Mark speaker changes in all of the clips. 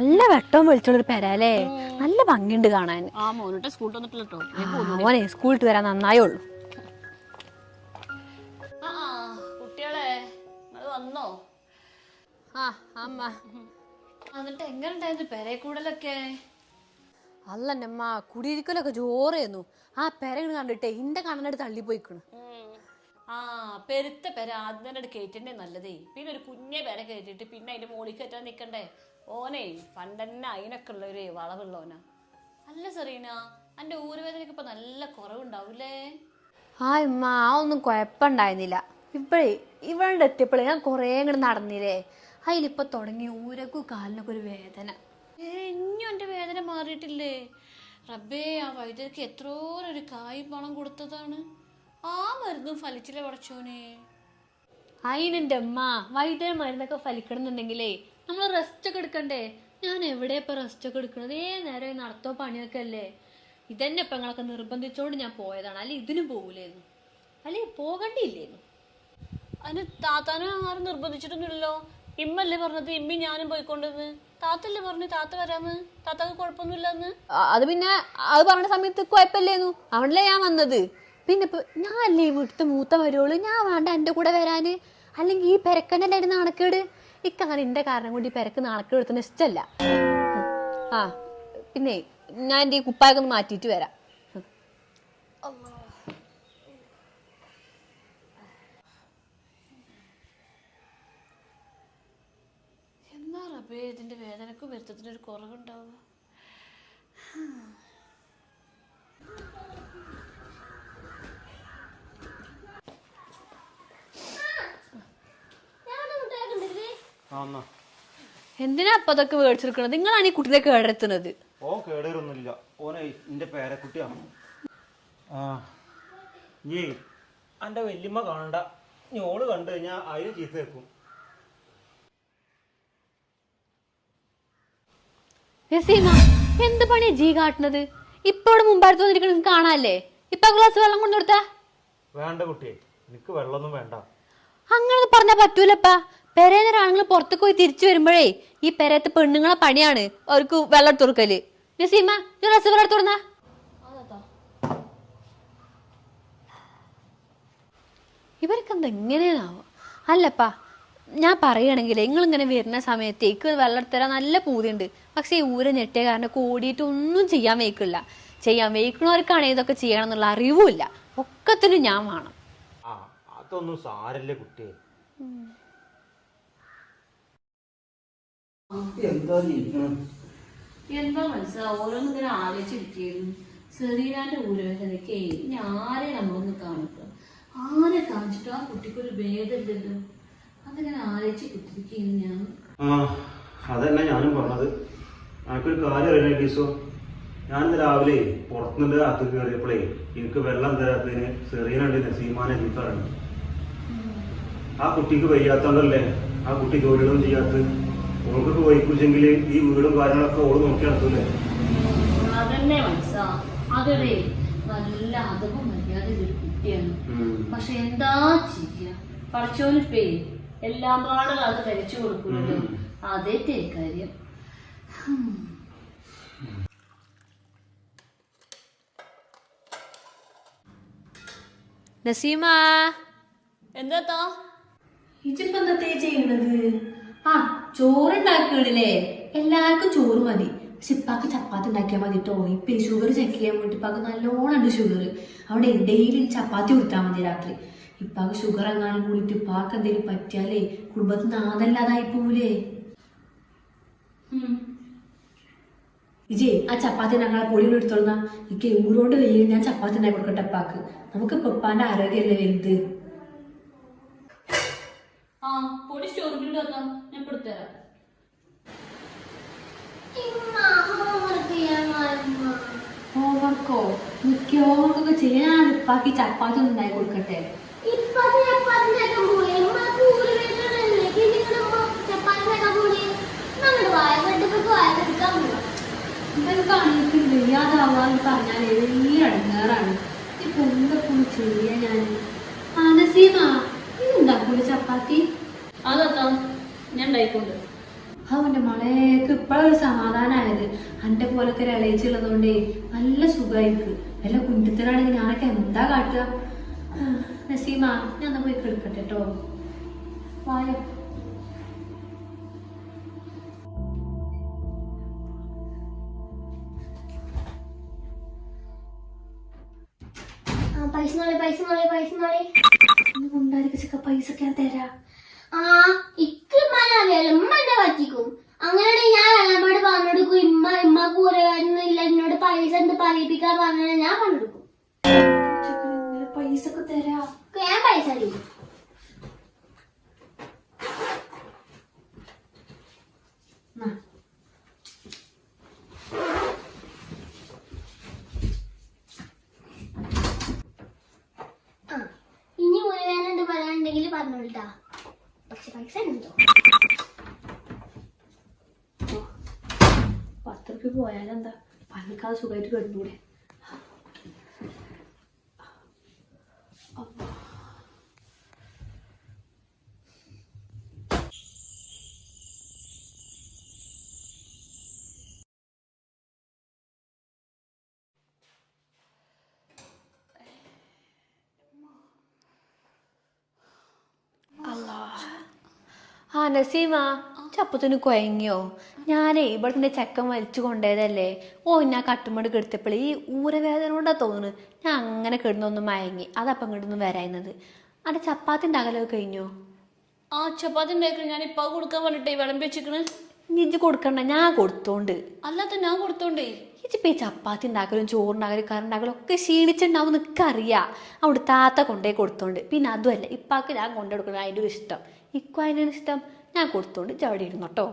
Speaker 1: നല്ല വെട്ടവും വെളിച്ചുള്ളൊരു പെരല്ലേ, നല്ല ഭംഗിയുണ്ട് കാണാൻ. മോനെ സ്കൂളിട്ട് വരാൻ നന്നായുള്ളൂ.
Speaker 2: കുട്ടികളെ വന്നോ? എന്നിട്ട് എങ്ങനെ ഉണ്ടായിരുന്നു പെരേ കൂടലൊക്കെ?
Speaker 1: അല്ലമ്മ കുടിയിരിക്കലൊക്കെ ജോറായിരുന്നു. ആ പെര കണ്ടിട്ടേ ഇന്റെ കണ്ണനോട് തള്ളിപ്പോയിക്കണ്.
Speaker 2: പെരുത്ത പെര ആദ്യം തന്നെ കയറ്റണ്ടേ നല്ലതേ. പിന്നെ ഒരു കുഞ്ഞെ പെര കയറ്റിട്ട് പിന്നെ അതിന്റെ മോളിൽ കയറ്റാൻ നിക്കണ്ടേ. ഓനെ പണ്ടന്നെ അതിനൊക്കെ ഉള്ളൊരു വളവുള്ളോനാ. അല്ല സെറീന, എന്റെ ഊരുവേദനക്ക് ഇപ്പൊ നല്ല കുറവുണ്ടാവൂലേ?
Speaker 1: ഉമ്മ ആ ഒന്നും കുഴപ്പമുണ്ടായിരുന്നില്ല. ഇവിടെ എത്തിയപ്പോഴേ ഞാൻ കുറേ ഇങ്ങോട്ട് നടന്നില്ലേ, അതിലിപ്പൊ തുടങ്ങി ഊരക്കും കാലിനൊക്കെ ഒരു വേദന.
Speaker 2: ഇനിയും എന്റെ വേദന മാറിയിട്ടില്ലേ? റബ്ബേ, ആ വൈദ്യർക്ക് എത്രയോ ഒരു കായ് പണം കൊടുത്തതാണ്. ആ മരുന്നും ഫലിച്ചില്ല പടച്ചോനെ.
Speaker 1: അതിനെന്റെ അമ്മ വൈദ്യുതി മരുന്നൊക്കെ ഫലിക്കണമെന്നുണ്ടെങ്കിലേ നമ്മൾ റെസ്റ്റ് ഒക്കെ എടുക്കണ്ടേ. ഞാൻ എവിടെ ഇപ്പൊ റെസ്റ്റ് ഒക്കെ എടുക്കണത്? നേരം നടത്തോ പണിയൊക്കെ അല്ലേ. ഇതന്നെ ഇപ്പൊ നിങ്ങളൊക്കെ നിർബന്ധിച്ചോണ്ട് ഞാൻ പോയതാണ്, അല്ലെ ഇതിനും പോകൂലായിരുന്നു, അല്ലെ പോകണ്ടില്ലേന്നു.
Speaker 2: അതിന് താത്താനും ആരും നിർബന്ധിച്ചിട്ടൊന്നുമില്ലല്ലോ. ഇമ്മല്ലേ പറഞ്ഞത് ഇമ്മി ഞാനും പോയിക്കൊണ്ടെന്ന്. താത്തല്ലേ പറഞ്ഞു താത്ത വരാന്ന്, താത്താക്ക് കുഴപ്പമൊന്നുമില്ലെന്ന്.
Speaker 1: അത് പിന്നെ അത് പറഞ്ഞ സമയത്ത് കുഴപ്പമില്ലേന്നു, അവളല്ലേ ഞാൻ വന്നത്. പിന്നെ ഇപ്പൊ ഞാനല്ലേ വീട്ടിലത്തെ മൂത്ത വരുവുള്ളൂ, ഞാൻ വേണ്ട എൻ്റെ കൂടെ വരാന്? അല്ലെങ്കിൽ ഈ പെരക്കന്നല്ലായിരുന്നു നാണക്കേട്. ഇക്കങ്ങനെ എൻ്റെ കാരണം കൊണ്ട് ഈ പെരക്ക് നാണക്കേട് എടുത്തുന്ന ഇഷ്ടമല്ല. പിന്നെ ഞാൻ എൻ്റെ ഈ കുപ്പായൊക്കെ ഒന്ന് മാറ്റിയിട്ട് വരാം.
Speaker 2: എന്നാ റബ്ബേ ഇതിന്റെ വേദനക്കും വരുത്തത്തിനൊരു കുറവുണ്ടാവുക.
Speaker 1: എന്തിനാ അപ്പൊ അതൊക്കെ മേടിച്ചെടുക്കണത്? നിങ്ങളാണ് ഈ കുട്ടിയെ കേടെത്തുന്നത്.
Speaker 3: ഓ കേടൊന്നുമില്ല, ഓനെ എന്റെ പേരക്കുട്ടിയാണ്. നീ എന്റെ വല്യമ്മ കാണണ്ട, ഞോള് കണ്ടു കഴിഞ്ഞാൽ അതിന് ചീത്ത വെക്കും.
Speaker 1: എന്ത് പണിയാ ജി കാട്ടുന്നത്? ഇപ്പോഴും മുമ്പാടുത്ത് വന്നിരിക്കണ കാണാല്ലേ? ഇപ്പൊ ഗ്ലാസ് വെള്ളം കൊണ്ടുകൊടുത്താ?
Speaker 3: വേണ്ട കുട്ടിയെ, എനിക്ക് വെള്ളമൊന്നും വേണ്ട.
Speaker 1: അങ്ങനെ പറഞ്ഞാ പറ്റൂലപ്പാ. പെരേന്നൊരാളുകൾ പുറത്തേക്ക് പോയി തിരിച്ചു വരുമ്പോഴേ ഈ പെരയത്തെ പെണ്ണുങ്ങളെ പണിയാണ് അവർക്ക് വെള്ളം എടുത്ത് കൊടുക്കല്. നസീമ ഗ്ലാസ് വെള്ളം എടുത്ത് കൊടുന്നാ. ഇവർക്ക് എന്താ എങ്ങനെയാണാവോ? അല്ലപ്പാ, ഞാൻ പറയുകയാണെങ്കിൽ നിങ്ങളിങ്ങനെ വരുന്ന സമയത്തേക്ക് വെള്ളം എടുത്തരാൻ നല്ല പൂതിയുണ്ട്. പക്ഷെ ഈ ഊരെ ഞെട്ടിയ കാരണം കൂടിയിട്ട് ഒന്നും ചെയ്യാൻ വയ്ക്കില്ല. ചെയ്യാൻ വയ്ക്കണവർക്കാണെങ്കിൽ ഇതൊക്കെ ചെയ്യണം എന്നുള്ള അറിവുമില്ല. ഒക്കത്തിനും ഞാൻ വേണം.
Speaker 3: അതൊന്നും സാരല്ലേ കുട്ടിയെ.
Speaker 2: എന്താ മനസ്സിലാ ഓരോന്നും ഇങ്ങനെ ആലോചിച്ചിരിക്കുന്നു. സെറീനാന്റെ ഊരവേദനയ്ക്ക് ഇനി ആരെ നമ്മളൊന്ന് കാണിക്കുക? ആരെ കാണിച്ചിട്ട് ആ കുട്ടിക്കൊരു ഭേദമില്ലല്ലോ. അതിങ്ങനെ ആലോചിച്ച് കുത്തിരിക്കുന്നു ഞാൻ.
Speaker 3: അതന്നെ ഞാനും പറഞ്ഞത്. എനിക്കൊരു കാര്യം അറിയണേ ടീസോ, ഞാനിന്ന് രാവിലെ പുറത്തുനിന്ന് അകത്ത് കയറിയപ്പോഴേ എനിക്ക് വെള്ളം തരാത്തതിന് സെറീനുണ്ട് നസീമാനെ ചീത്തറിഞ്ഞു. ആ കുട്ടിക്ക് വയ്യാത്തോണ്ടല്ലേ ആ കുട്ടി ജോലിയൊന്നും ചെയ്യാത്ത. ഓൾക്കൊക്കെ വഹിക്കുച്ചെങ്കിൽ ഈ വീടും കാര്യങ്ങളൊക്കെ ഓള് നോക്കി നടത്തൂലേ?
Speaker 2: അതന്നെ മനസ്സാ, അതൊരു നല്ല അതവും മര്യാദ ഒരു കുട്ടിയാണ്. പക്ഷെ എന്താ ചെയ്യാ, പഠിച്ചോനിപ്പേ എല്ലാം പാടും അത് കഴിച്ചു കൊടുക്കൂലല്ലോ. അതേറ്റേ കാര്യം.
Speaker 1: നസീമ
Speaker 2: എന്താ
Speaker 1: ഇജിപ്പോ എന്താ ചെയ്യണത്? ചോറുണ്ടാക്കണില്ലേ? എല്ലാവർക്കും ചോറ് മതി. പക്ഷെ ഇപ്പാക്ക് ചപ്പാത്തി ഉണ്ടാക്കിയാൽ മതി കേട്ടോ. ഇപ്പൊ ഷുഗർ ചെക്ക് ചെയ്യാൻ വേണ്ടി ഇപ്പാക്ക് നല്ലോണം ഉണ്ട് ഷുഗർ. അവിടെ ഡെയിലി ചപ്പാത്തി കൊടുത്താൽ മതി രാത്രി. ഇപ്പാക്ക് ഷുഗർ എങ്ങാനും കൂടിയിട്ട് ഇപ്പാക്ക് എന്തെങ്കിലും പറ്റിയാലേ കുടുംബത്തിന് ആദല്ലാതായി പോകൂലേ? ഇജേ ആ ചപ്പാത്തി ഞങ്ങളെ പൊടിയിൽ എടുത്തോളുന്ന എനിക്ക് ഊരോണ്ട് കഴിയും. ഞാൻ ചപ്പാത്തി ഉണ്ടാക്കി കൊടുക്കട്ടെ ഇപ്പാക്ക്. നമുക്ക് ഇപ്പാന്റെ ആരോഗ്യമല്ലേ വലുത്.
Speaker 2: പൊടി സ്റ്റോറിൽ ഞാൻ കൊടുത്തരാം.
Speaker 1: ഹോംവർക്കോ? മിക്ക ഹോംവർക്കൊക്കെ ചെയ്യാൻ ഇപ്പാക്ക് ചപ്പാത്തി ഒന്നും ഉണ്ടാക്കി കൊടുക്കട്ടെ. ഇതൊക്കെ വയ്യാതാവാന്ന് പറഞ്ഞാൽ വലിയ അടങ്ങാറാണ്. ഇപ്പൊ എന്തൊക്കെ ചെയ്യാ ഞാൻ? നസീമ ഉണ്ടാക്കൂല ചപ്പാത്തി?
Speaker 2: അതാ ഞാൻ ഉണ്ടായിക്കൊണ്ട്.
Speaker 1: അവന്റെ മളേക്ക് ഇപ്പഴൊരു സമാധാനമായത്. അന്റെ പോലൊക്കെ ഒരു ഇളയിച്ചുള്ളതുകൊണ്ടേ നല്ല സുഖമായിരിക്കും. വല്ല കുഞ്ഞിത്തരാണെങ്കിൽ ഞാനൊക്കെ എന്താ കാട്ടുക. നസീമ, ഞാൻ എന്നാ പോയി കിടക്കട്ടെ കേട്ടോ. വായോ.
Speaker 4: പൈസ പൈസ ഞാൻ തരാ. ഇക്കറിയാലോ ഉമ്മ എന്നെ പറ്റിക്കും. അങ്ങനെ ഞാൻ എല്ലാപാട് പറഞ്ഞെടുക്കും. ഇമ്മക്ക് ഊരകാരൊന്നുമില്ല, എന്നോട് പൈസ എന്ത് പറയിപ്പിക്കാൻ പറഞ്ഞാൽ ഞാൻ പണെടുക്കും.
Speaker 1: പൈസ ഒക്കെ തരാ.
Speaker 4: ഞാൻ പൈസ അടിക്കും. ഇനി ഊരവേദന പറയാനുണ്ടെങ്കിൽ പറഞ്ഞോട്ടാ. പക്ഷെ പൈസ ഉണ്ടോ?
Speaker 1: 10 രൂപ പോയാലെന്താ, പണിക്കാതെ സുഖമായിട്ട് കിടന്നൂടെ. ആ നസീമ, ചപ്പത്തിന് കൊയങ്ങിയോ? ഞാനേ ഇവിടെ ചെക്കൻ വലിച്ചു കൊണ്ടേതല്ലേ. ഞാൻ കട്ടുമട് കെടുത്തപ്പോഴേ ഈ ഊരവേദന കൊണ്ടാ തോന്നുന്നു. ഞാൻ അങ്ങനെ കിടന്നൊന്ന് മയങ്ങി. അതപ്പം ഇങ്ങോട്ടൊന്നും വരായിരുന്നത്. അവിടെ ചപ്പാത്തി ഉണ്ടാകലോ കഴിഞ്ഞോ?
Speaker 2: ആ ചപ്പാത്തി ഉണ്ടാക്കി ഞാൻ ഇപ്പൊ കൊടുക്കാൻ പറഞ്ഞിട്ടേ വിളമ്പി വെച്ചിക്കണ്.
Speaker 1: ഇഞ്ചി കൊടുക്കണ്ട, ഞാൻ കൊടുത്തോണ്ട്.
Speaker 2: അല്ലാത്ത ഞാൻ കൊടുത്തോണ്ടേ.
Speaker 1: ഇച്ചിപ്പോ ഈ ചപ്പാത്തി ഉണ്ടാക്കലും ചോറുണ്ടാക്കലും കറി ഉണ്ടാക്കലും ഒക്കെ ക്ഷീണിച്ചിട്ടുണ്ടാവും നിനക്കറിയാം. അവിടെ താത്ത കൊണ്ടേ കൊടുത്തോണ്ട്. പിന്നെ അതുമല്ല, ഇപ്പാക്ക് ഞാൻ കൊണ്ടു കൊടുക്കണം അതിൻ്റെ ഒരു ഇഷ്ടം. ഇക്കും അതിനാണ് ഇഷ്ടം. ഞാൻ കൊടുത്തോണ്ട് ചവിടെ ഇരുന്നോട്ടോ.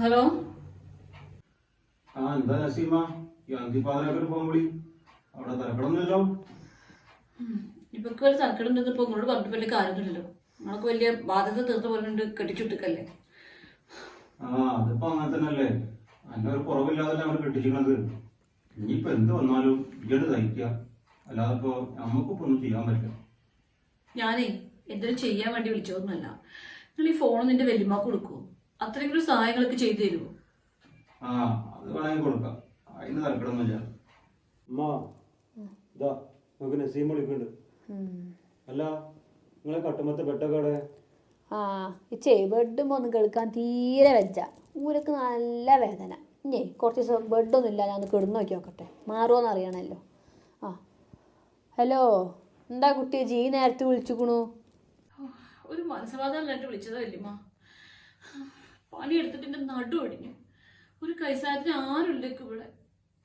Speaker 2: ഹലോ.
Speaker 3: എന്താ നസീമ, ഈ അന്തിപ്പാതിരൊക്കെ പോകുമ്പോഴി അവിടെ തിരക്കടൊന്നുമില്ലോ?
Speaker 2: ഇവർക്ക് വലിയ തർക്കടുണ്ടെന്ന് ഇപ്പൊ ഇങ്ങോട്ട് പറഞ്ഞിട്ട് വലിയ കാര്യമൊന്നുമില്ലല്ലോ. നമ്മൾക്ക് വലിയ ബാധ്യത തീർത്ത് പറഞ്ഞിട്ട് കെട്ടിച്ചുട്ടിക്കല്ലേ.
Speaker 3: അതിപ്പോ അങ്ങനെ തന്നെയല്ലേ. അതിന്റെ ഒരു കുറവില്ലാതല്ലേ അവർ കെട്ടിച്ചിരിക്കണത്. ഇനിയിപ്പോ എന്ത് വന്നാലും ഇയാള് സഹിക്കുക, അല്ലാതെ ഇപ്പൊ നമുക്കിപ്പോ ഒന്നും ചെയ്യാൻ പറ്റില്ല.
Speaker 2: ഞാനേ എന്തെങ്കിലും ചെയ്യാൻ വേണ്ടി വിളിച്ചതൊന്നുമല്ല. നിങ്ങൾ ഈ ഫോൺ നിന്റെ വല്യമ്മക്ക് കൊടുക്കുമോ? അത്രയെങ്കിലും സഹായങ്ങളൊക്കെ ചെയ്തു തരുമോ?
Speaker 3: അത് വേണമെങ്കിൽ കൊടുക്കാം, അതിന് തരക്കിടൊന്നുമില്ല. നമുക്ക് നസീം വിളിക്കുന്നുണ്ട്. അല്ല, നിങ്ങളെ കട്ടുമത്തെ ബെഡൊക്കെ
Speaker 1: ഇച്ചേ ബെഡുമ്പോ ഒന്ന് കേൾക്കാൻ തീരെ വെച്ച. ഊരക്ക് നല്ല വേദന. കുറച്ച് ദിവസം ബെഡൊന്നും ഇല്ല, ഞാൻ ഒന്ന് കിടന്നു നോക്കി നോക്കട്ടെ, മാറുമോന്ന് അറിയണമല്ലോ. ഹലോ, എന്താ കുട്ടി ജി നേരത്തെ വിളിച്ചുക്കണു?
Speaker 2: ഒരു മനസ്സമാധാനമായിട്ട് വിളിച്ചതാ വല്യമ്മ. പണിയെടുത്തിട്ട് എന്റെ നടു ഒടിഞ്ഞു. ഒരു കൈസായത്തിന് ആരുമില്ലേക്ക് ഇവിടെ.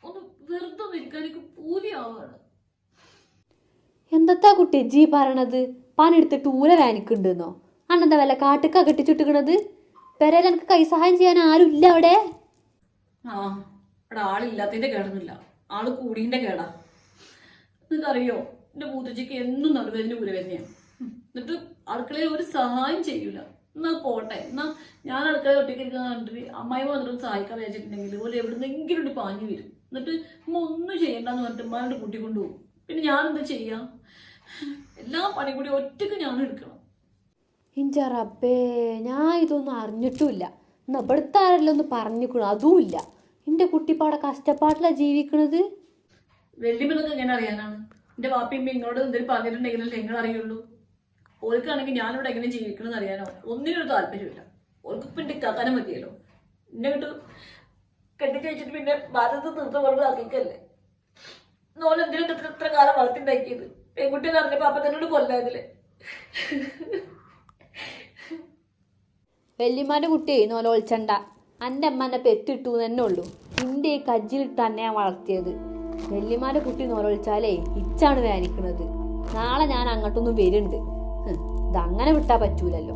Speaker 2: ഒന്ന് വെറുതെ ഒന്ന് ഇരിക്കാൻ എനിക്ക് പൂതിയാവാണ്.
Speaker 1: എന്തത്താ കുട്ടി ജി പറയണത്? പണിയെടുത്തിട്ട് ഊര വേനിക്കുണ്ടെന്നോ? അന്നെന്താ വല്ല കാട്ടുക്കാ കെട്ടിച്ചുട്ടിക്കണത്? പെരയിൽ എനിക്ക് കൈസഹായം ചെയ്യാൻ ആരും ഇല്ല അവിടെ.
Speaker 2: അവിടെ ആളില്ലാത്തതിന്റെ കേടൊന്നുമില്ല, ആള് കൂടിന്റെ കേടാ. നിങ്ങൾക്കറിയോ, എന്റെ മൂത്തച്ഛക്ക് എന്നും നടുവേദന ഊരവേദനയാണ്. എന്നിട്ട് അടുക്കളയിൽ ഒരു സഹായം ചെയ്യൂല. എന്നാ പോട്ടെ, എന്നാ ഞാൻ അടുക്കള ഒറ്റയ്ക്ക് കണ്ടിട്ട് അമ്മായി വന്നിട്ട് സഹായിക്കാൻ വെച്ചിട്ടുണ്ടെങ്കിൽ പോലെ എവിടുന്നെങ്കിലും ഒരു പാഞ്ഞു വരും. എന്നിട്ട് ഉമ്മ ഒന്നും ചെയ്യണ്ടെന്ന് പറഞ്ഞിട്ട് ഉമ്മാനോട് കൂട്ടിക്കൊണ്ടു പോകും. പിന്നെ ഞാൻ എന്താ ചെയ്യാ? എല്ലാ പണി കൂടി ഒറ്റക്ക് ഞാൻ എടുക്കണം.
Speaker 1: ഇഞ്ച റബ്ബേ, ഞാൻ ഇതൊന്നും അറിഞ്ഞിട്ടുമില്ല. എന്നാ ഇവിടുത്തെ ആരെല്ലാം ഒന്ന് പറഞ്ഞിക്കണു, അതുമില്ല. എൻ്റെ കുട്ടിപ്പാടെ കഷ്ടപ്പാട്ടിലാണ് ജീവിക്കണത്.
Speaker 2: വെല്ലുവിളൊക്കെ എങ്ങനെ അറിയാനാണ്? എന്റെ വാപ്പിയമ്മ ഇങ്ങോട്ട് എന്തെങ്കിലും പറഞ്ഞിട്ടുണ്ടെങ്കിലല്ലേ നിങ്ങൾ അറിയുള്ളൂ. ഓർക്കാണെങ്കിൽ ഞാനിവിടെ എങ്ങനെ ജീവിക്കണമെന്ന് അറിയാനോ ഒന്നിനൊരു താല്പര്യമില്ല. ഓർക്കിപ്പം എന്റെ കഥനം മതിയല്ലോ. എന്നെ കിട്ടും കെട്ടിച്ചയച്ചിട്ട് പിന്നെ ഭാരതത്തിൽ തീർത്ത കൊണ്ട് ആക്കിക്കല്ലേ. നോൻ എന്തിനും ഇത്ര കാലം വളർത്തിണ്ടാക്കിയത്. പെൺകുട്ടി പറഞ്ഞപ്പോ അപ്പൊ തന്നോട് കൊല്ലാതില്ലേ.
Speaker 1: വല്യമ്മാൻ്റെ കുട്ടിയെ നോലോളിച്ചണ്ട. എൻ്റെ അമ്മ എന്നെ പെറ്റിട്ടു തന്നെ ഉള്ളൂ. നിന്റെ ഈ കജ്ജിലിട്ട് തന്നെ ഞാൻ വളർത്തിയത്. വല്യമ്മാൻ്റെ കുട്ടി നോലോളിച്ചാലേ ഇച്ചാണ് വേനിക്കണത്. നാളെ ഞാൻ അങ്ങോട്ടൊന്നും വരുന്നുണ്ട്. ഇതങ്ങനെ വിട്ടാ പറ്റൂലല്ലോ.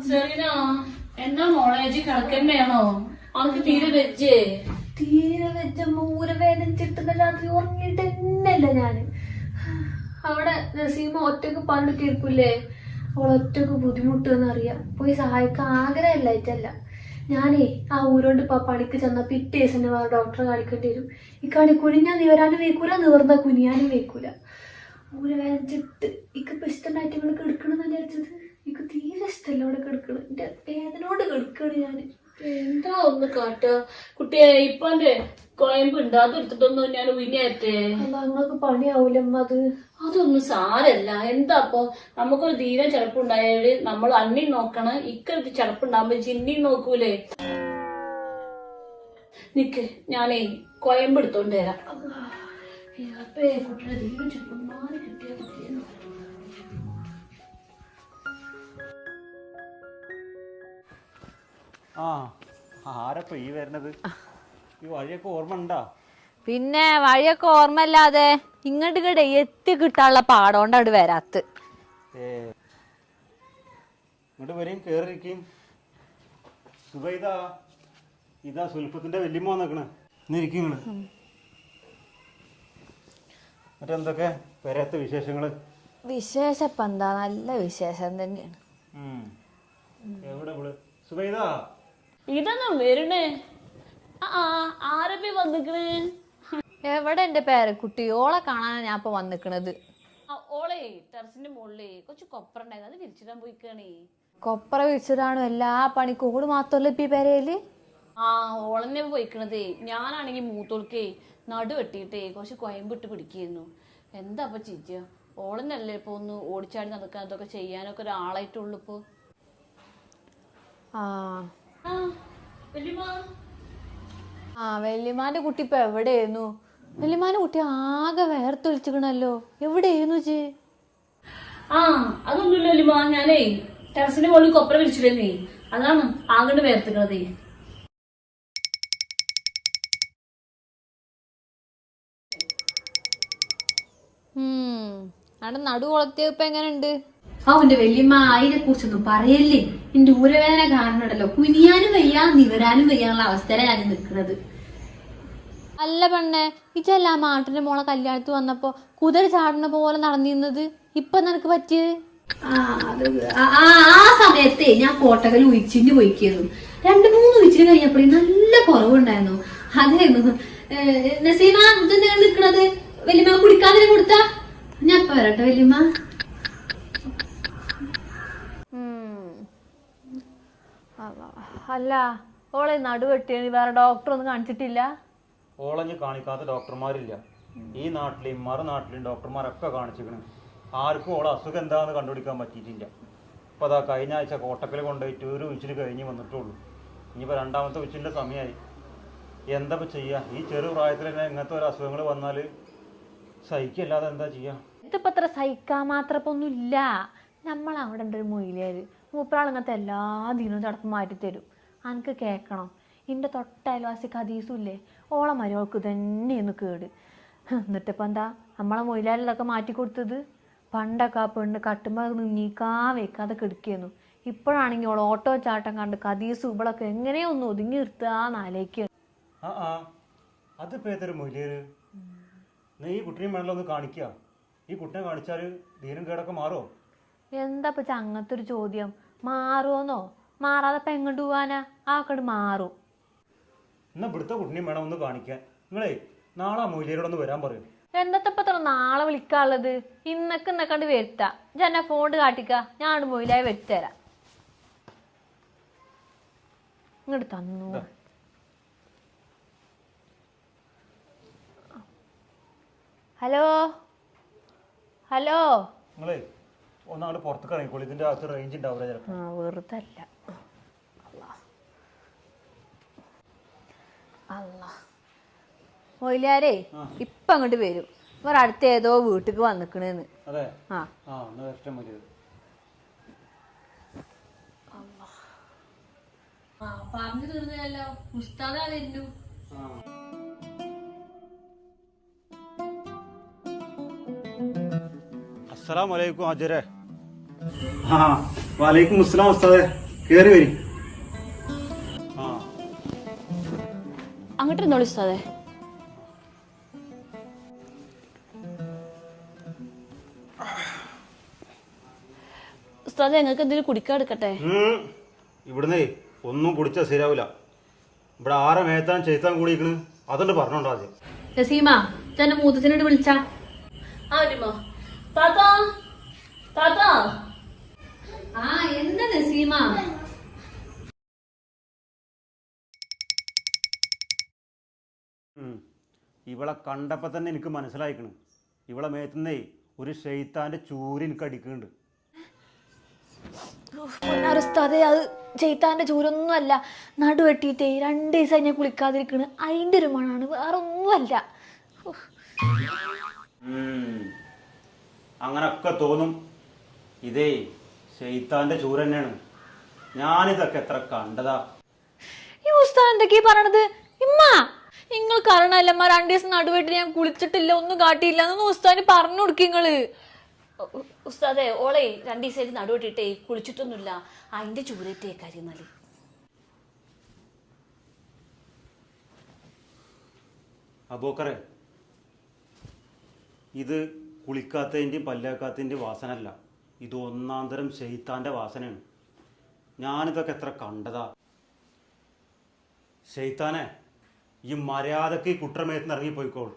Speaker 2: സെറീന എന്നാ മോളേജ് കിടക്കന്നെയാണോ? അവൾക്ക് തീരെ വെജേ?
Speaker 1: തീരെ വെച്ച ഊരവേദനിച്ചിട്ട് രാത്രി ഉറങ്ങിയിട്ടല്ല ഞാന്. അവിടെ നസീമ ഒറ്റക്ക് പണ്ട് കേൾക്കൂലേ, അവൾ ഒറ്റക്ക് ബുദ്ധിമുട്ടെന്നറിയാം. പോയി സഹായിക്കാൻ ആഗ്രഹമില്ലായിട്ടല്ല. ഞാനേ ആ ഊരോണ്ട് ഇപ്പൊ പണിക്ക് ചെന്ന പിറ്റേ ദിവസം ഡോക്ടറെ കാണിക്കേണ്ടി വരും. ഈ കണി കുനിഞ്ഞാൽ നിവരാനും വെക്കൂല, നിവർന്ന കുനിയാനും വെക്കൂല. ഊരവേദനിച്ചിട്ട് ഇക്കിപ്പോ ഇഷ്ടമായിട്ട് ഇവിടെ കിടക്കണമെന്ന് വിചാരിച്ചത്. എനിക്ക് തീരെ ഇഷ്ടമല്ല അവിടെ കിടക്കണം. എന്റെ വേദനോട് കിടക്കണ് ഞാന്.
Speaker 2: എന്താ ഒന്ന് കാട്ട കുട്ടിയെ, ഇപ്പൊ എന്റെ കോയമ്പുണ്ട്, അതെടുത്തിട്ടൊന്നും ഞാൻ ഉയിഞ്ഞേറ്റേ.
Speaker 1: അല്ല നിങ്ങൾക്ക് പണിയാവൂലമ്മ അത്.
Speaker 2: അതൊന്നും സാരല്ല. എന്താ അപ്പൊ നമുക്കൊരു ധീരം ചെലപ്പുണ്ടായാല് നമ്മൾ അണ്ണി നോക്കണം. ഇക്കൊരു ചെലപ്പുണ്ടാകുമ്പോ ചിന്നി നോക്കൂലേ? നിക്ക്, ഞാനേ കോയമ്പ് എടുത്തോണ്ട് തരാം. കുട്ടിയുടെ ധീരം ചെലപ്പം മാറി കിട്ടിയ കുട്ടിയെന്ന്.
Speaker 3: ആ ആരപ്പ ഈ വരണത്? ഈ വഴിയൊക്കെ ഓർമ്മ ഉണ്ടാ?
Speaker 5: പിന്നെ വഴിയൊക്കെ ഓർമ്മല്ലാതെ ഇങ്ങോട്ട് ഇങ്ങോട്ട് എത്തി കിട്ടാനുള്ള പാടോണ്ട് അവിടെ വരാത്ത്.
Speaker 3: ഇങ്ങോട്ട് വരെയും കേറിയിരിക്കും. സുബൈദാ, ഇതാ സുൽഫത്തിന്റെ വല്യമ്മ വന്നേക്കണ്. ഇന്നിരിക്കും നിങ്ങള്. മറ്റെന്തൊക്കെ വരാത്ത വിശേഷങ്ങള്?
Speaker 5: വിശേഷം ഇപ്പൊ എന്താ, നല്ല വിശേഷം തന്നെയാണ്.
Speaker 3: എവിടെ ഇവള്? സുബൈദാ,
Speaker 2: ഇതൊന്നും വരണേ. ആരപ്പി വന്നിക്കണ്?
Speaker 5: എവിടെ എന്റെ പേരക്കുട്ടി? ഓളെ കാണാനാ ഞാൻ ഇപ്പൊ വന്നിക്കണത്.
Speaker 2: ഓളെ ടെറസിന്റെ മുകളിലേ കുറച്ച് കൊപ്പറ ഉണ്ടായിരുന്നു, അത് വിരിച്ചിടാൻ പോയിക്കാണേ.
Speaker 5: കൊപ്പറ വിളിച്ചിട്ടാണോ എല്ലാ പണിക്കും? ഓട് മാത്രമല്ല ഇപ്പൊ ഈ പേരയില്.
Speaker 2: ഓളന്നെ പോയിക്കണതേ. ഞാനാണെങ്കി മൂത്തോൾക്കേ നടു വെട്ടിയിട്ടേ കുറച്ച് കൊയമ്പിട്ട് പിടിക്കുന്നു. എന്താ അപ്പൊ ചിരിച്ച? ഓളന്നല്ലേ ഇപ്പൊ ഒന്ന് ഓടിച്ചാടി നടക്കാൻ അതൊക്കെ ചെയ്യാനൊക്കെ ഒരാളായിട്ടുള്ളൂ ഇപ്പൊ.
Speaker 5: വല്യമാന്റെ കുട്ടി ഇപ്പൊ എവിടെയായിരുന്നു? വല്യമാന്റെ കുട്ടി ആകെ വേർത്തൊലിച്ചിക്കണല്ലോ. എവിടെയായിരുന്നു ചേ?
Speaker 2: അതൊന്നുമില്ല വല്യമ്മ, ഞാനേ ടെറസിന്റെ മുകളിൽ കൊപ്പറ വിരിച്ചിരുന്നേ, അതാണ് ആകണ്ട് വേർത്തിക്കണതേ.
Speaker 5: അവിടെ നടു കൊളത്തിയ ഇപ്പൊ എങ്ങനെയുണ്ട്?
Speaker 1: അവന്റെ വല്യമ്മ അതിനെ കുറിച്ചൊന്നും പറയല്ലേ. എന്റെ ഊരവേദന കാരണം ഉണ്ടല്ലോ, കുനിയാനും വയ്യ നിവരാനും വയ്യാനുള്ള അവസ്ഥയിലാണ് ഞാൻ നിൽക്കുന്നത്.
Speaker 5: അല്ല പെണ്ണെ, ഇച്ചല്ല മാട്ടിന്റെ മോളെ കല്യാണത്തിന് വന്നപ്പോ കുതിര ചാടുന്ന പോലെ നടന്നിരുന്നത്. ഇപ്പൊ നിനക്ക് പറ്റിയത്?
Speaker 1: ആ സമയത്തെ ഞാൻ കോട്ടകൽ ഉയിച്ചിന് പോയിക്കായിരുന്നു. 2-3 ഉയിച്ചിന് കഴിഞ്ഞപ്പോഴേ നല്ല കുറവുണ്ടായിരുന്നു. അതായിരുന്നു. നസീമ ഇതെന്താ നിക്കണത്? വല്യമ്മ കുടിക്കാതെ കൊടുത്താ ഞാൻ ഇപ്പൊ വരട്ടെ വല്യമ്മ.
Speaker 5: അല്ല, ഓളെ നടുവെട്ടിയ വേറെ ഡോക്ടർ ഒന്നും കാണിച്ചിട്ടില്ല?
Speaker 3: ഓളഞ്ഞ് കാണിക്കാത്ത ഡോക്ടർമാരില്ല ഈ നാട്ടിലെയും മറുനാട്ടിലെയും. ഡോക്ടർമാരൊക്കെ കാണിച്ചിരിക്കണ്. ആർക്കും ഓളെ അസുഖം എന്താണെന്ന് കണ്ടുപിടിക്കാൻ പറ്റിയിട്ടില്ല. അപ്പോൾ അതാ കഴിഞ്ഞ ആഴ്ച കോട്ടക്കൽ കൊണ്ടുപോയിട്ട് ഒരു ഉച്ചിൽ കഴിഞ്ഞ് വന്നിട്ടുള്ളൂ. ഇനിയിപ്പോൾ 2ാമത്തെ ഉച്ചിൻ്റെ സമയമായി. എന്താ ഇപ്പോൾ ചെയ്യുക? ഈ ചെറു പ്രായത്തിൽ തന്നെ ഇങ്ങനത്തെ ഒരു അസുഖങ്ങൾ വന്നാൽ സഹിക്കല്ലാതെ എന്താ ചെയ്യുക?
Speaker 5: ഇതിപ്പോ അത്ര സഹിക്കാൻ മാത്രപ്പൊന്നും ഇല്ല. നമ്മളവിടെ ഉണ്ട് ഒരു മൊയിലേര്, മൂപ്പരാൾ ഇങ്ങനത്തെ എല്ലാ ദിനവും ചടപ്പ് മാറ്റിത്തരും. അനക്ക് കേൾക്കണം, എൻ്റെ തൊട്ടയൽവാസി കദീസുല്ലേ, ഓളെ മരുമൾക്ക് തന്നെയൊന്ന് കേട്. എന്നിട്ടിപ്പോൾ എന്താ നമ്മളെ മൊയിലാരിലൊക്കെ മാറ്റി കൊടുത്തത്? പണ്ടൊക്കെ ആ പെണ്ണ് കട്ടുമ്പോൾ നീക്കാൻ വെക്കാതെ കെടുക്കുന്നു. ഇപ്പോഴാണെങ്കിൽ ഓൾ ഓട്ടോ ചാട്ടം കണ്ട് കദീസ് ഇവളൊക്കെ എങ്ങനെയോ ഒന്ന് ഒതുങ്ങി നിർത്തുകയെന്ന് ആലോചിക്കുകയാണ്.
Speaker 3: അതിപ്പോൾ ഏതൊരു മൊയിലേര്? നീ ഈ കുട്ടിനെയും വേണമല്ലോ ഒന്ന് കാണിക്കുക. ഈ കുട്ടിനെ കാണിച്ചാൽ ദീനം കേടൊക്കെ മാറുമോ?
Speaker 5: എന്താ ഇപ്പം അങ്ങനത്തെ ഒരു ചോദ്യം? മാറുമോന്നോ? മാറാതെ ഇപ്പം എങ്ങോട്ട് പോവാനാ? ആക്കട് മാറും.
Speaker 3: എന്നാ ഇവിടുത്തെ കുട്ടിനെയും വേണം ഒന്ന് കാണിക്കാൻ. നിങ്ങളേ നാളെ മൊയിലേരോടൊന്ന് വരാൻ പറയും.
Speaker 5: എന്നത്തെ ഇപ്പത്ര നാളെ വിളിക്കാനുള്ളത്? ഇന്നൊക്കെ കണ്ട് വരുത്താ. ഞാൻ ഫോൺ കാട്ടിക്ക, ഞാൻ മൊയിലായി വരുത്തരാം. ഇങ്ങോട്ട് തന്നു. ഹലോ ഹലോ,
Speaker 3: നിങ്ങളേ ഒന്നങ്ങോട്ട് പുറത്തേക്ക് ഇറങ്ങിക്കോളൂ. ഇതിൻ്റെ അകത്ത് റേഞ്ച് ഉണ്ടാവില്ല ചിലപ്പോൾ.
Speaker 5: വെറുതല്ല. മൊയിലാരേ ഇപ്പൊ അങ്ങോട്ട് വരും. ഇവർ അടുത്ത ഏതോ വീട്ടിക്ക് വന്നിക്കണെന്ന്.
Speaker 3: അതെ, എന്നാ വരട്ടെ മതി.
Speaker 1: പറഞ്ഞു തീർന്നല്ലോ. ഉസ്താദായിരുന്നു.
Speaker 3: അസ്സലാമു അലൈക്കും അജരെ. വലൈക്കും മുസ്സലാം ഉസ്താദെ, കേറി വരി. ആ
Speaker 2: അങ്ങോട്ട് ഇരുന്നോളൂ ഉസ്താദേ. ഉസ്താദേ ഞങ്ങൾക്ക് എന്തെങ്കിലും കുടിക്കാൻ എടുക്കട്ടെ?
Speaker 3: ഇവിടുന്ന് ഒന്നും കുടിച്ചാൽ ശരിയാവില്ല. ഇവിടെ ആരെ മേത്താൻ ചെയ്ത്താൻ കൂടിയിരിക്കണ് അതുകൊണ്ട് പറഞ്ഞോണ്ടോ ആദ്യം.
Speaker 1: നസീമ തന്നെ മൂത്തച്ഛനോട് വിളിച്ചാ.
Speaker 2: താത്താ താത്താ
Speaker 1: ആ എന്താ നസീമ?
Speaker 3: ഇവളെ കണ്ടപ്പോ തന്നെ എനിക്ക് മനസ്സിലായിക്കണ്, ഇവളെ മേത്തുന്നേ ഒരു ഷെയ്ത്താന്റെ ചൂര് എനിക്ക് അടിക്കുന്നുണ്ട്.
Speaker 5: ഉസ്താദെ അത് ചെയ്ത്താന്റെ ചൂരൊന്നും അല്ല, നടുവെട്ടിയിട്ടേ 2 ദിവസം ഞാൻ കുളിക്കാതിരിക്കണ്, അതിന്റെ ഒരു മണാണ്, വേറെ ഒന്നുമല്ല.
Speaker 3: അങ്ങനൊക്കെ തോന്നും, ഇതേ ഷെയ്ത്താന്റെ ചൂര് തന്നെയാണ്. ഞാനിതൊക്കെ എത്ര കണ്ടതാ.
Speaker 5: ഈ ഉസ്താദ് എന്തൊക്കെയാ പറയണത്? ഇമ്മ നിങ്ങൾ കാരണല്ലമ്മ 2 ദിവസം നടുവെട്ടി ഞാൻ കുളിച്ചിട്ടില്ല, ഒന്നും കാട്ടിയില്ല എന്നൊന്നും ഉസ്താദിന് പറഞ്ഞു കൊടുക്കുക നിങ്ങള്.
Speaker 2: ഉസ്താദേ ഓളെ 2 ദിവസമായിട്ട് നടുവിട്ടിട്ടേ കുളിച്ചിട്ടൊന്നുമില്ല, അതിന്റെ ചൂരേറ്റേ കാര്യം നല്ല.
Speaker 3: അബൂക്കറെ, ഇത് കുളിക്കാത്തതിൻ്റെയും പല്ലാക്കാത്തതിൻ്റെയും വാസനല്ല, ഇത് ഒന്നാന്തരം ഷെയ്ത്താന്റെ വാസനയാണ്. ഞാനിതൊക്കെ എത്ര കണ്ടതാ. ഷെയ്ത്താനെ, ഈ മര്യാദക്ക് ഈ കുട്ടറ മേത്തുനിന്ന് ഇറങ്ങിപ്പോയിക്കോളൂ.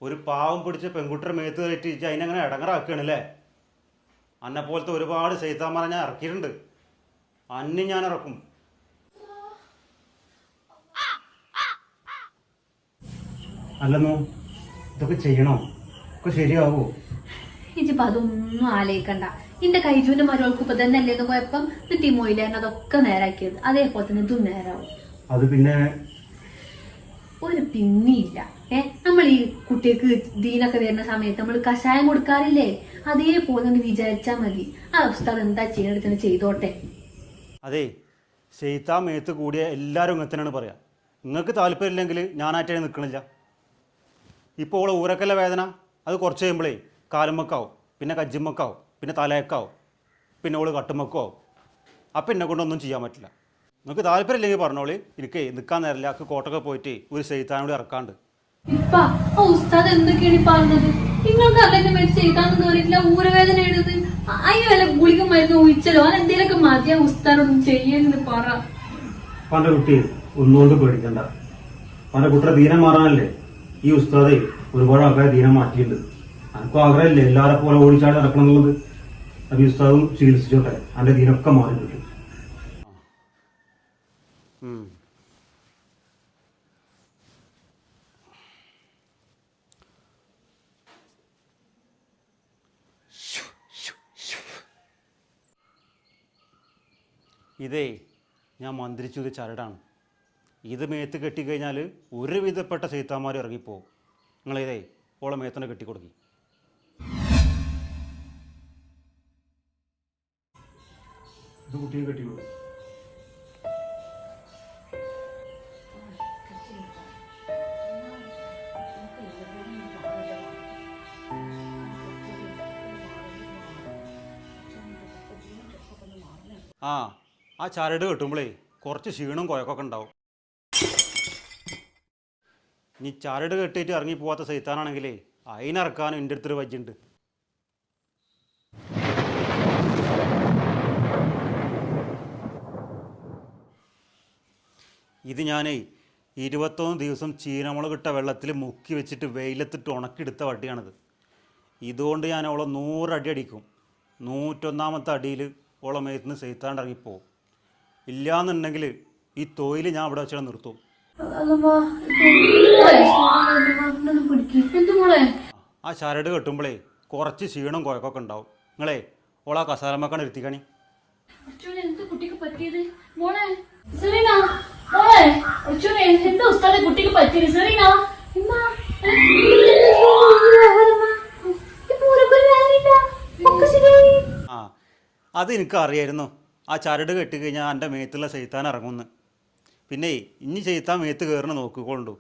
Speaker 3: ഒരു പാവം പിടിച്ച പെൺകുട്ടറെ മേത്ത് കയറ്റി അതിനങ്ങനെ ഇടങ്ങറാക്കുകയാണല്ലേ. അന്നെ പോലത്തെ ഒരുപാട് ഷെയ്ത്താന്മാരെ ഞാൻ ഇറക്കിയിട്ടുണ്ട്, അന്യം ഞാൻ ഇറക്കും. അല്ലെന്നോ ഇതൊക്കെ ചെയ്യണോ? ഒക്കെ ശരിയാവോ?
Speaker 1: ഇജിപ്പോ അതൊന്നും ആലോചിക്കണ്ട. എന്റെ കൈജുവിന്റെ മരവൾക്ക് ഇപ്പൊ തന്നെ അല്ലേന്ന് പോയപ്പം ടീമോയിലായിരുന്നു അതൊക്കെ നേരാക്കിയത്, അതേപോലെ തന്നെ ഇതും നേരാവും.
Speaker 3: അത് പിന്നെ
Speaker 1: ഒരു പിന്നിയില്ല. നമ്മൾ ഈ കുട്ടികൾക്ക് ദീനൊക്കെ വരുന്ന സമയത്ത് നമ്മൾ കഷായം കൊടുക്കാറില്ലേ, അതേപോലെ ഒന്ന് വിചാരിച്ചാ മതി. ആ ഉസ്താദ് എന്താ ചെയ്യണത്തിന് ചെയ്തോട്ടെ.
Speaker 3: അതെ, ഷെയ്ത്താൻ മേത്ത് കൂടിയ എല്ലാവരും ഇങ്ങനത്തന്നെയാണ് പറയാം. നിങ്ങൾക്ക് താല്പര്യമില്ലെങ്കിൽ ഞാനായിട്ടേ നിൽക്കണില്ല. ഇപ്പോൾ ഓളെ ഊരക്കല്ല വേദന, അത് കുറച്ച് കഴിയുമ്പോഴേ കാലുമ്മക്കാവും, പിന്നെ കജ്ജിമ്മക്കാവും, പിന്നെ തലയക്കാവും, പിന്നെ ഓള് കട്ടുമ്മക്കാവും. അപ്പം എന്നെ കൊണ്ടൊന്നും ചെയ്യാൻ പറ്റില്ല. നിങ്ങൾക്ക് താല്പര്യമില്ലെങ്കിൽ പറഞ്ഞോളി, എനിക്ക് നിൽക്കാൻ നേരമില്ല. ആക്ക് കോട്ടൊക്കെ പോയിട്ട് ഒരു ഷെയ്ത്താനോട് ഇറക്കാണ്ട്.
Speaker 1: ഇപ്പ ആ ഉസ്താദ് എന്തൊക്കെയാണ് പറഞ്ഞത്? നിങ്ങൾക്ക് അതിന്റെ മേടിച്ച് ചെയ്താന്ന് കയറിയില്ല, ഊരവേദന എഴുത്, അതിന് വല്ല ഗുളിക മരുന്ന് ഒഴിച്ചല്ലോ, അത് എന്തേലൊക്കെ മതിയാ ഉസ്താദോടൊന്നും ചെയ്യെന്ന് പറ.
Speaker 3: പന്റെ കുട്ടി ഒന്നുകൊണ്ട് പേടിക്കണ്ട. പന്റെ കുട്ടിയുടെ ദീനം മാറാനല്ലേ ഈ ഉസ്താദെ ഒരുപാട് ആൾക്കാരെ ദീനം മാറ്റിയിട്ടുണ്ട്. എനിക്കും ആഗ്രഹമില്ലേ എല്ലാവരെ പോലെ ഓടിച്ചാടി നടക്കണം എന്നുള്ളത്. അത് ഈ ഉസ്താദും ചികിത്സിച്ചോട്ടെ, അതിന്റെ ദീനൊക്കെ മാറി കിട്ടും. ഇതേ ഞാൻ മന്ത്രിച്ചത് ചരടാണ്. ഇത് മേത്ത് കെട്ടിക്കഴിഞ്ഞാൽ ഒരുവിധപ്പെട്ട സൈത്താന്മാർ ഇറങ്ങിപ്പോവും. നിങ്ങളിതേ ഓളെ മേത്തന്നെ കെട്ടിക്കൊടുക്കി. ഇത് കുട്ടിയെ കെട്ടിക്കൊടുക്കും. ആ ചരട് കെട്ടുമ്പോഴേ കുറച്ച് ക്ഷീണവും കുഴക്കൊക്കെ ഉണ്ടാവും. ഇനി ചരട് കെട്ടിയിട്ട് ഇറങ്ങി പോവാത്ത സൈത്താനാണെങ്കിലേ അതിനിറക്കാനും എൻ്റെ അടുത്തൊരു വജ്ജുണ്ട്. ഇത് ഞാനേ 21 ദിവസം ചീനമുളക് ഇട്ട വെള്ളത്തിൽ മുക്കി വെച്ചിട്ട് വെയിലത്തിട്ട് ഉണക്കിയെടുത്ത വടിയാണിത്. ഇതുകൊണ്ട് ഞാൻ അവളെ 100 അടി അടിക്കും. 101ാമത്തെ അടിയിൽ ഓളെ മേത്തുനിന്ന് സൈത്താണ്ട് ഇറങ്ങിപ്പോവും. ഇല്ലയെന്നുണ്ടെങ്കിൽ ഈ തൊഴിൽ ഞാൻ ഇവിടെ വെച്ചാൽ നിർത്തും. ആ ചരട് കെട്ടുമ്പോഴേ കുറച്ച് ക്ഷീണം കുഴക്കൊക്കെ ഉണ്ടാവും. നിങ്ങളെ ഓളാ കസാരമ്മക്കാണ് ഇരുത്തിക്കണി.
Speaker 2: കുട്ടിക്ക് പറ്റിയത് മോളെ സെറീന, മോളെ എന്താ ഉസ്താദെ കുട്ടിക്ക് പറ്റിയത്? സെറീന
Speaker 3: ആ അത് എനിക്ക് അറിയായിരുന്നു. ആ ചരട് കെട്ടിക്കഴിഞ്ഞാൽ എൻ്റെ മേത്തുള്ള ചെയ്ത്താൻ ഇറങ്ങുമെന്ന്. പിന്നെ ഇനി ചെയ്ത്താൻ മേത്ത് കയറണ നോക്കിക്കൊണ്ടു.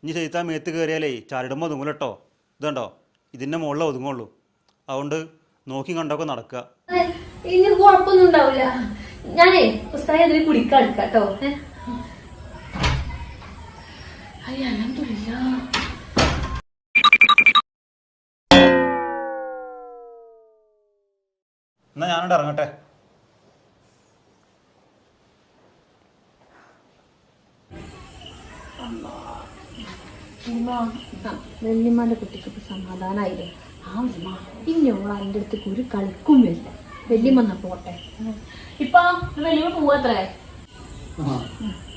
Speaker 3: ഇനി ചെയ്ത്താൻ മേത്ത് കയറിയാലേ ചരടുമ്പോൾ ഒതുങ്ങൂല കേട്ടോ. ഇതുണ്ടോ, ഇതിൻ്റെ മുകളിൽ ഒതുങ്ങുള്ളൂ. അതുകൊണ്ട് നോക്കി കണ്ടൊക്കെ നടക്കുക.
Speaker 1: ഇനി കുഴപ്പമൊന്നും ഉണ്ടാവില്ല. ഞാനേ പുസ്തകം അതിൽ കുടിക്കാൻ എടുക്കാം കേട്ടോ.
Speaker 3: എന്നാ ഞാനോട് ഇറങ്ങട്ടെ.
Speaker 1: വെല്ലിമാന്റെ കുട്ടിക്ക് സമാധാനായില്ലേ? ആ ഉമ്മ ഇന്നോള എൻ്റെ അടുത്തേക്ക് ഒരു കളിക്കും വരില്ല. വെല്ലിമ പോട്ടെ.
Speaker 2: ഇപ്പൊ വലിയ പോവത്രേ.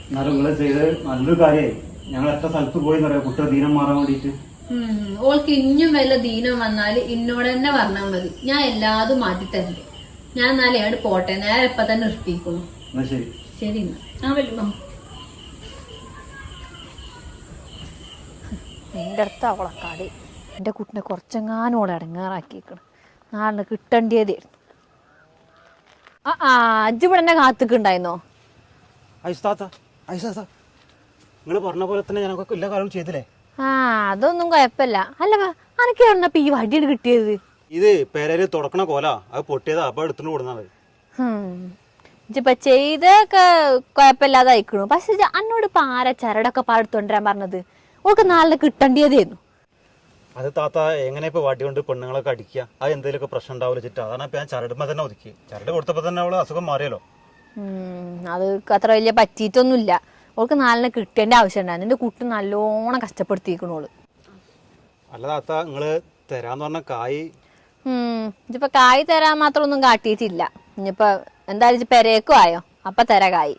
Speaker 3: എന്നാലും നിങ്ങൾ ചെയ്ത് നല്ലൊരു കാര്യമായി. ഞങ്ങൾ എത്ര സ്ഥലത്ത് പോയി എന്നറിയാം കുട്ടിയുടെ ദീനം മാറാൻ വേണ്ടിയിട്ട്.
Speaker 1: ഓൾക്ക് ഇനിയും വല്ല ദീനം വന്നാല് ഇന്നോട് തന്നെ പറഞ്ഞാൽ മതി. ഞാൻ എല്ലാതും മാറ്റിത്തരണ്ട്. ഞാൻ എന്നാലേ അവിടെ പോട്ടെ. നേരെ ഇപ്പൊ തന്നെ നിർത്തിക്കുന്നു.
Speaker 3: എന്നാ ശരി.
Speaker 1: ശരി എന്നാ.
Speaker 2: ആ വലിയ
Speaker 5: എൻ്റെ അടുത്ത് അവളക്കാട് എൻ്റെ കുട്ടിനെ കുറച്ചെങ്ങാനും ഓളെ ഇടങ്ങാറാക്കിയേക്കണം. നാളെ കിട്ടേണ്ടിയതായിരുന്നു. അജ്ജ് ഇവിടെ എന്നെ കാത്തിക്കുണ്ടായിരുന്നോ?
Speaker 3: നിങ്ങൾ പറഞ്ഞ പോലെ തന്നെ ഞങ്ങൾക്ക് എല്ലാ കാര്യവും ചെയ്തില്ലേ?
Speaker 5: അതൊന്നും കുഴപ്പമില്ല. അല്ല അനക്ക് എവിടുന്നപ്പോ ഈ വടിയാണ് കിട്ടിയത്?
Speaker 3: ഇത് പേരേര് തുടക്കണ കോല അത് പൊട്ടിയതാ. അപ്പൊ എടുത്തിട്ട് കൊടുക്കുന്നത്.
Speaker 5: ഇപ്പൊ ചെയ്തൊക്കെ കുഴപ്പമില്ലാതെ അയക്കണു. പക്ഷെ അന്നോട് ഇപ്പൊ ആരാ ചരടൊക്കെ പാടുത്തോണ്ടിരാൻ പറഞ്ഞത്? ഓൾക്ക് നാളെ കിട്ടേണ്ടിയതായിരുന്നു.
Speaker 3: അത് താത്ത എങ്ങനെ ഇപ്പൊ വടി കൊണ്ട് പെണ്ണുങ്ങളൊക്കെ അടിക്കുക? അത് എന്തെങ്കിലുമൊക്കെ പ്രശ്നം ഉണ്ടാവില്ല ചിറ്റ. അതാണ് ഇപ്പൊ ഞാൻ ചരടുമ്പോ തന്നെ ഒതുക്കി. ചരട് കൊടുത്തപ്പോ തന്നെ അവള് അസുഖം മാറിയല്ലോ.
Speaker 5: അത് അത്ര വലിയ പറ്റിയിട്ടൊന്നുമില്ല. ഓൾക്ക് നാളെ കിട്ടേണ്ട ആവശ്യം ഉണ്ടായിരുന്നു. എന്റെ കുട്ടി നല്ലോണം കഷ്ടപ്പെടുത്തിയിരിക്കണോള്.
Speaker 3: അല്ല താത്ത നിങ്ങള് തരാന്ന് പറഞ്ഞ കായ്
Speaker 5: ഇതിപ്പോ കായ് തരാൻ മാത്രം ഒന്നും കാട്ടിയിട്ടില്ല. ഇനിയിപ്പൊ എന്തായാലും പെരേക്കും ആയോ അപ്പൊ തരാ കായ്.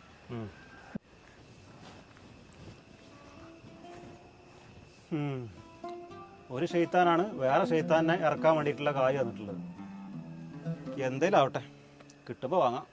Speaker 3: ഒരു ഷെയ്ത്താനാണ് വേറെ ഷെയ്ത്താനെ ഇറക്കാൻ വേണ്ടിയിട്ടുള്ള കായ് തന്നിട്ടുള്ളത്. എന്തേലും ആവട്ടെ, കിട്ടുമ്പോ വാങ്ങാം.